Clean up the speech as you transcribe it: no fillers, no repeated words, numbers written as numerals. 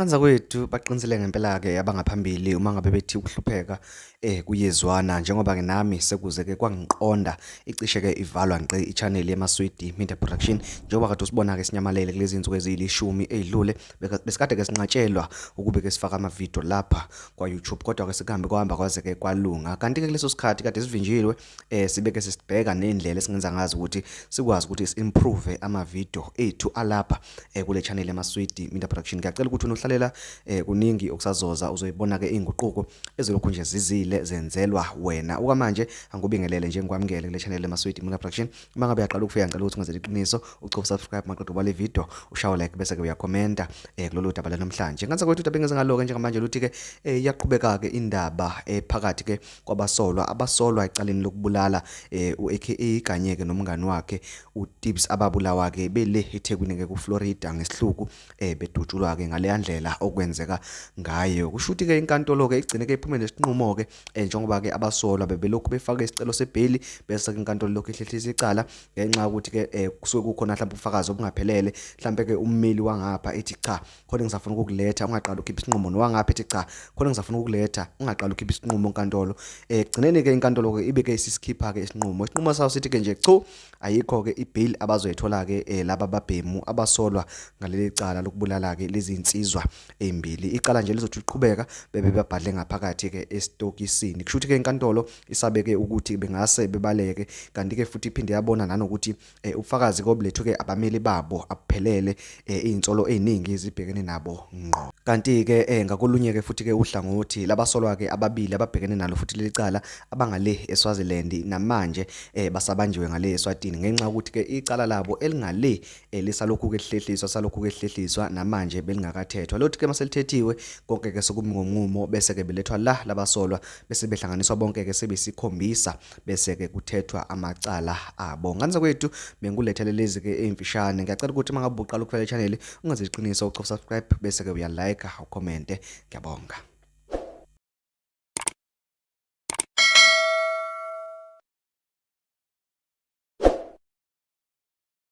Kanza kwethu baqinisele ngempela ke abangaphambili uma ngabe bethi ukuhlupheka kuyezwana njengoba ke nami sekuze ke kwangiqonda icishe ke ivalwa ngqe i-channel yeMaswidi Media Production njengoba kade usibona ke sinyamalele kulezi insuku ezilishumi ezidlule besikade ke sinqatshelwa ukube ke sifaka ama-video lapha kwa YouTube kodwa ke sikuhambe kwahamba kwaze ke kwalunga kanti ke kuleso sikhathi kade sivinjiwe sibe ke sisibheka nendlela esingenza ngazi ukuthi sikwazi ukuthi si-improve ama-video ethu alapha kule channel yeMaswidi Media Production. Ngiyacela ukuthi unohlalela kuningi okusazoza uzoyibona ke inguquko ezolokhu nje zizile zenzelwa wena okwamanje angubingelele nje ngikwamukele kule channel yeMaswidi Media Production. Uma ngabe uyaqala ukufika ngicela ukuthi ungenzele iqiniso ucofa subscribe maqedwe bale video ushaye like bese ke uyakhomenta kulolu daba namhlanje. Nganza kwethu udaba engeze ngalo ke njengamanje luthi ke iyaqhubeka ke indaba phakathi ke kwabasolwa abasolwa ecaleni lokubulala uAKA Ganyeke nomngani wakhe uTips ababulawa ke bele eThekwini ke kuFlorida ngesihluku bedutshulwa ke ngale ndlela okwenzeka ngayo. Kushuthi ke inkantolo ke igcine ke iphumele nesinqumo ke njengoba ke abasolwa bebelokhu befaka isicelo sebail bese ke inkantolo lokhu ihlehlisa icala ngenxa ukuthi ke kusuke kukhona mhlawumbe ubufakazi obungaphelele mhlawumbe ke ummeli wangapha ethi cha khona ngizafuna ukukuletha ungaqala ukhipha isinqumo nowangapha ethi cha khona ngizafuna ukukuletha ungaqala ukhipha isinqumo enkantolo. Gcineni ke inkantolo ke ibe ke isikhipha ke isinqumo sawo sithi ke nje chu ayikho ke ibail abazoyithola ke laba babhemu abasolwa ngaleli cala lokubulala ke lezi insizwa embili. Icala nje lizothi liqhubeka bebe babhadle ngaphakathi ke estokisini. Kushuthi ke inkantolo isabeke ukuthi bengase bebaleke kanti ke futhi iphinde yabona nanokuthi ubufakazi koblethu ke abameli babo abuphelele izinsolo eziningi ezibhekene nabo ngqo. Kanti ke ngakolunye ke futhi ke uhlangothi labasolwa ke ababili ababhekene nalo futhi leli cala abangale eSwaziland namanje basabanjiwe ngale eSwatini ngenxa ukuthi ke icala labo elingale lisalokhu ke hlehliswa namanje belingakathethwa. Lothi ke maselithethiwe konke ke sokumnqumo bese ke belethwa la labasolwa bese behlanganiswa bonke ke sebesikhombisa bese ke kuthethwa amacala abo. Nganza kwethu bengulethele lezi ke ezimfishane. Ngiyacela ukuthi mangabe uqala ukufaka i-channel ungenze iqiniso ucofa subscribe bese ke uyalike ucommente. Ngiyabonga.